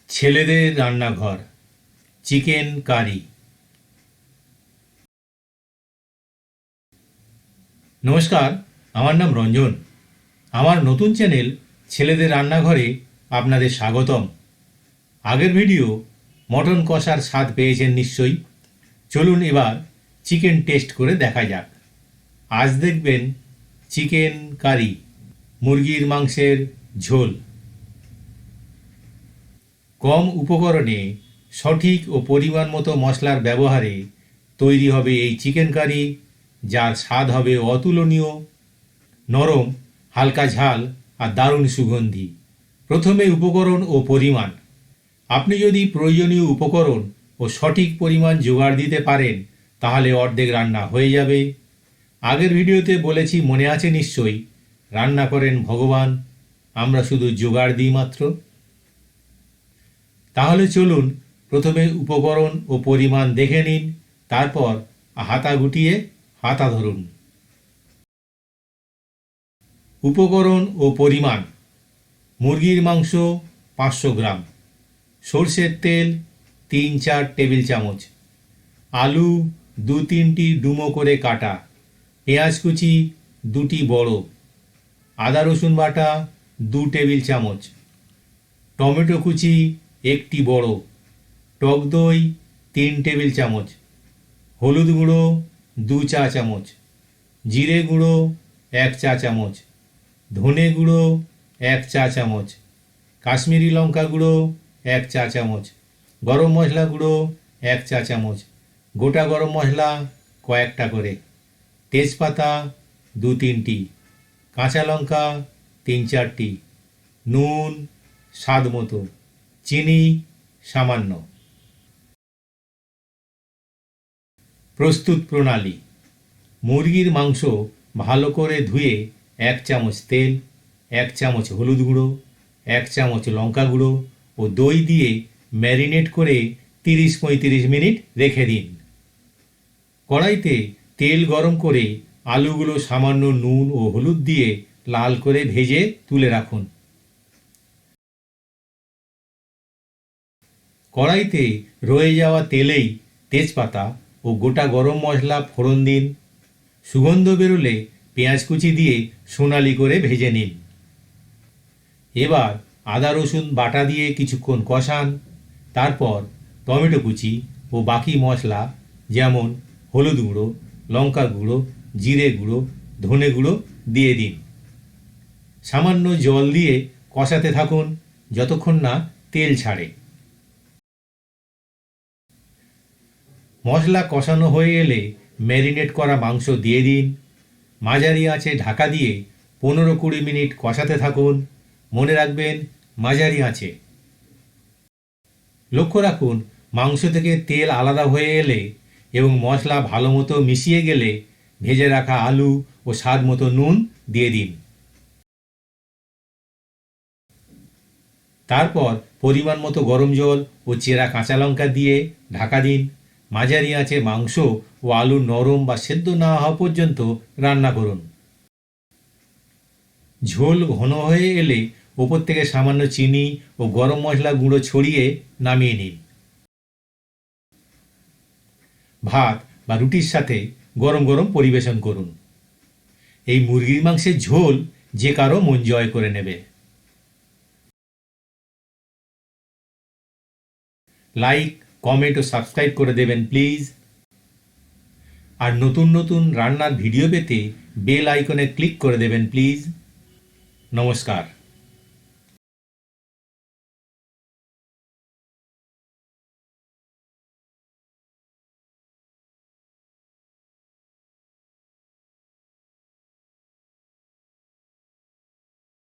ছেলেদের রান্নাঘর chicken curry. নমস্কার, আমার নাম রঞ্জন। আমার নতুন চ্যানেল ছেলেদের রান্নাঘরে আপনাদের স্বাগতম। আগের ভিডিও মটন কষার স্বাদ পেয়েছেন নিশ্চয়ই। চলুন এবার চিকেন টেস্ট করে দেখা যাক। আজ দেখবেন চিকেন কারি, মুরগির মাংসের ঝোল। কম উপকরণে সঠিক ও পরিমাণ মতো মশলার ব্যবহারে তৈরি হবে এই চিকেন কারি, যার স্বাদ হবে অতুলনীয়, নরম, হালকা ঝাল আর দারুণ সুগন্ধি। প্রথমে উপকরণ ও পরিমাণ। আপনি যদি প্রয়োজনীয় উপকরণ ও সঠিক পরিমাণ জোগাড় দিতে পারেন তাহলে অর্ধেক রান্না হয়ে যাবে। আগের ভিডিওতে বলেছি, মনে আছে নিশ্চয়ই, রান্না করেন ভগবান, আমরা শুধু জোগাড় দিই মাত্র। তাহলে চলুন প্রথমে উপকরণ ও পরিমাণ দেখে নিন, তারপর হাতা গুটিয়ে হাতা ধরুন। উপকরণ ও পরিমাণ: মুরগির মাংস 500 গ্রাম, সরষের তেল 3-4 টেবিল চামচ, আলু 2-3টি ডুমো করে কাটা, পেঁয়াজ কুচি 2টি বড়, আদা রসুন বাটা 2 টেবিল চামচ, টমেটো কুচি 1টি বড়, টক দই 3 টেবিল চামচ, হলুদ গুঁড়ো 2 চা চামচ, জিরে গুঁড়ো 1 চা চামচ, ধনে গুঁড়ো 1 চা চামচ, কাশ্মীরি লঙ্কা গুঁড়ো 1 চা চামচ, গরম মশলা গুঁড়ো 1 চা চামচ, গোটা গরম মশলা কয়েকটা করে, তেজপাতা 2-3টি, কাঁচা লঙ্কা 3-4টি, নুন স্বাদ মতো, চিনি সামান্য। প্রস্তুত প্রণালী: মুরগির মাংস ভালো করে ধুয়ে 1 চামচ তেল, 1 চামচ হলুদ গুঁড়ো, 1 চামচ লঙ্কা গুঁড়ো ও দই দিয়ে ম্যারিনেট করে 30-35 মিনিট রেখে দিন। কড়াইতে তেল গরম করে আলুগুলো সামান্য নুন ও হলুদ দিয়ে লাল করে ভেজে তুলে রাখুন। কড়াইতে রয়ে যাওয়া তেলেই তেজপাতা ও গোটা গরম মশলা ফোড়ন দিন। সুগন্ধ বেরোলে পেঁয়াজ কুচি দিয়ে সোনালি করে ভেজে নিন। এবার আদা রসুন বাটা দিয়ে কিছুক্ষণ কষান। তারপর টমেটো কুচি ও বাকি মশলা যেমন হলুদ গুঁড়ো, লঙ্কা গুঁড়ো, জিরে গুঁড়ো, ধনে গুঁড়ো দিয়ে দিন। সামান্য জল দিয়ে কষাতে থাকুন যতক্ষণ না তেল ছাড়ে। মশলা কষানো হয়ে এলে ম্যারিনেট করা মাংস দিয়ে দিন। মাঝারি আঁচে ঢাকা দিয়ে 15-20 মিনিট কষাতে থাকুন। মনে রাখবেন, মাঝারি আঁচে। লক্ষ্য রাখুন, মাংস থেকে তেল আলাদা হয়ে এলে এবং মশলা ভালো মতো মিশিয়ে গেলে ভেজে রাখা আলু ও স্বাদ মতো নুন দিয়ে দিন। তারপর পরিমাণ মতো গরম জল ও চেরা কাঁচা লঙ্কা দিয়ে ঢাকা দিন। মাঝারি আঁচে মাংস ও আলু নরম বা সেদ্ধ না হওয়া পর্যন্ত রান্না করুন। ঝোল ঘন হয়ে এলে ওপর থেকে সামান্য চিনি ও গরম মশলা গুঁড়ো ছড়িয়ে নামিয়ে নিন। ভাত বা রুটির সাথে গরম গরম পরিবেশন করুন। এই মুরগির মাংসের ঝোল যে কারো মন জয় করে নেবে। লাইক, কমেন্ট ও সাবস্ক্রাইব করে দেবেন প্লিজ। আর নতুন নতুন রান্নার ভিডিও পেতে বেল আইকনে ক্লিক করে দেবেন প্লিজ। নমস্কার।